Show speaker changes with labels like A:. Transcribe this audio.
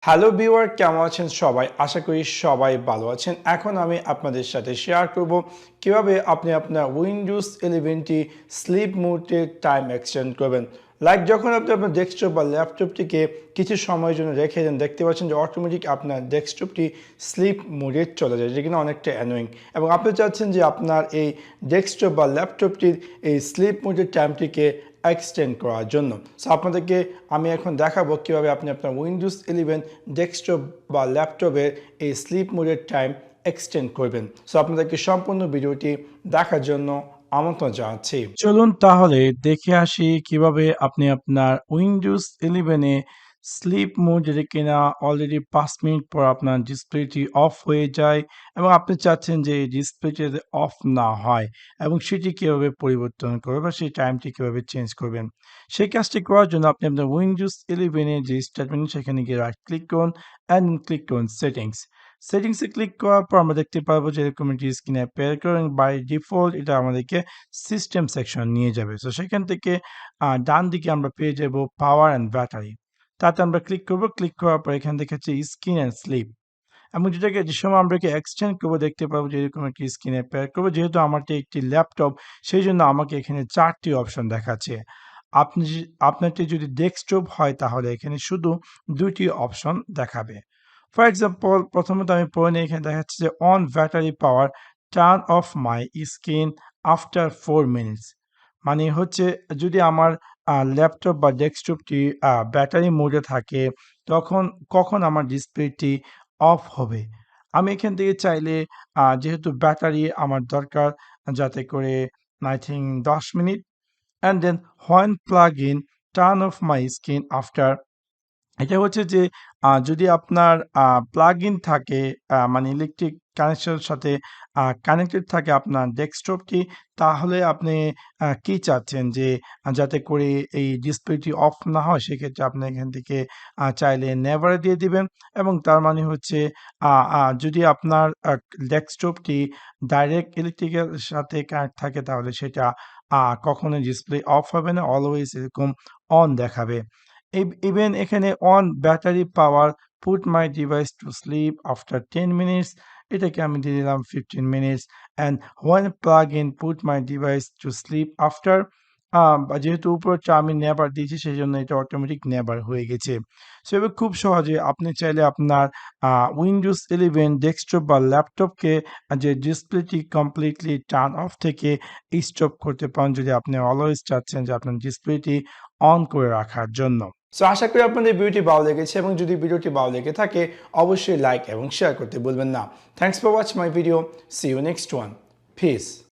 A: Hello viewer, কেমন আছেন সবাই? আশা করি সবাই ভালো আছেন। এখন আমি আপনাদের সাথে শেয়ার করব কিভাবে আপনি আপনার উইন্ডোজ 11টি স্লিপ মোডে টাইম এক্সটেন্ড করবেন। যখন আপনি আপনার ডেস্কটপ বা ল্যাপটপটিকে কিছু সময়ের জন্য রেখে দেন, দেখতে পাচ্ছেন যে অটোমেটিক আপনার ডেস্কটপটি স্লিপ মোডে চলে যায়, যেটা কিনা অনেকটা অ্যানোয়িং। এবং আপনি চাচ্ছেন যে আপনার এই ডেস্কটপ বা ল্যাপটপটির এই স্লিপ মোডের টাইমটিকে এক্সটেন্ড করার জন্য। সো আপনাদেরকে আমি এখন দেখাবো কীভাবে আপনি আপনার উইন্ডোজ 11 ডেস্কটপ বা ল্যাপটপের এই স্লিপ মোডের টাইম এক্সটেন্ড করবেন। সো আপনাদেরকে সম্পূর্ণ ভিডিওটি দেখার জন্য আমন্ত্রণ জানাচ্ছি। চলুন তাহলে দেখে আসি কিভাবে আপনি আপনার উইন্ডোজ 11-এ স্লিপ মোড, যেটা কিনা অলরেডি 5 মিনিট পর আপনার ডিসপ্লেটি অফ হয়ে যায় এবং আপনি চাচ্ছেন যে এই ডিসপ্লেটি অফ না হয় এবং সেটি কীভাবে পরিবর্তন করবে বা সেই টাইমটি কীভাবে চেঞ্জ করবেন। সেই কাজটি করার জন্য আপনি আপনার উইন্ডোজ 11-এ যে স্টেটমেন্ট, সেখানে গিয়ে রাইট ক্লিক করুন অ্যান্ড ক্লিক করুন সেটিংস। সেটিংসে ক্লিক করার পর আমরা দেখতে পারবো যে এরকম একটি স্ক্রিনে অ্যাপিয়ার করে এবং বাই ডিফল্ট এটা আমাদেরকে সিস্টেম সেকশন নিয়ে যাবে। সো সেখান থেকে ডান দিকে আমরা পেয়ে যাব পাওয়ার অ্যান্ড ব্যাটারি। তাতে আমরা ক্লিক করব। ক্লিক করার পর এখান থেকে হচ্ছে স্ক্রিন অ্যান্ড স্লিপ, এবং যেটাকে যে সময় আমরা এক্সটেন্ড করবো দেখতে পাবো যে এরকম একটি স্ক্রিনে অ্যাপিয়ার করবো। যেহেতু আমারটি একটি ল্যাপটপ, সেই জন্য আমাকে এখানে 4টি অপশন দেখাচ্ছে। আপনারটি যদি ডেস্কটপ হয় তাহলে এখানে শুধু 2টি অপশন দেখাবে। ফর এক্সাম্পল, প্রথমত আমি পড়ে নিই। এখানে দেখাচ্ছে যে on battery power, turn off my screen after 4 minutes. মানে হচ্ছে যদি আমার ল্যাপটপ বা ডেস্কটপটি ব্যাটারি মোডে থাকে, তখন কখন আমার ডিসপ্লেটি অফ হবে। আমি এখান থেকে চাইলে যেহেতু ব্যাটারি আমার দরকার, যাতে করে I think 10 minute, and then when plug in, turn off my screen after. এটা হচ্ছে যে যদি আপনার প্লাগ ইন থাকে, মানে ইলেকট্রিক কানেকশনের সাথে কানেক্টেড থাকে আপনার ডেস্কটপটি, তাহলে আপনি কি চাচ্ছেন যে যাতে করে এই ডিসপ্লেটি অফ না হয়, সেক্ষেত্রে আপনি এখান থেকে চাইলে নেভার দিয়ে দিবেন। এবং তার মানে হচ্ছে যদি আপনার ডেস্কটপটি ডাইরেক্ট ইলেকট্রিকের সাথে কানেক্ট থাকে, তাহলে সেটা কখনোই ডিসপ্লে অফ হবে না, অলওয়েজ এরকম অন দেখাবে। ইভেন এখানে on battery power, put my device to sleep after 10 minutes, এটাকে আমি দিয়ে দিলাম 15 minutes. And when plug in, put my device to sleep after. যেহেতু উপরটা আমি নেভার দিয়েছি, সেই জন্য এটা অটোমেটিক নেভার হয়ে গেছে। সো এবার খুব সহজে আপনি চাইলে আপনার উইন্ডোজ 11 ডেস্কটপ বা ল্যাপটপকে যে ডিসপ্লেটি কমপ্লিটলি টার্ন অফ থেকে স্টপ করতে পারেন, যদি আপনি অলওয়েজ চাচ্ছেন যে আপনার ডিসপ্লেটি অন করে রাখার জন্য। সো আশা করি আপনাদের ভিডিওটি ভালো লেগেছে, এবং যদি ভিডিওটি ভালো লেগে থাকে অবশ্যই লাইক এবং শেয়ার করতে ভুলবেন না। Thanks for watch my video. See you next one. Piece.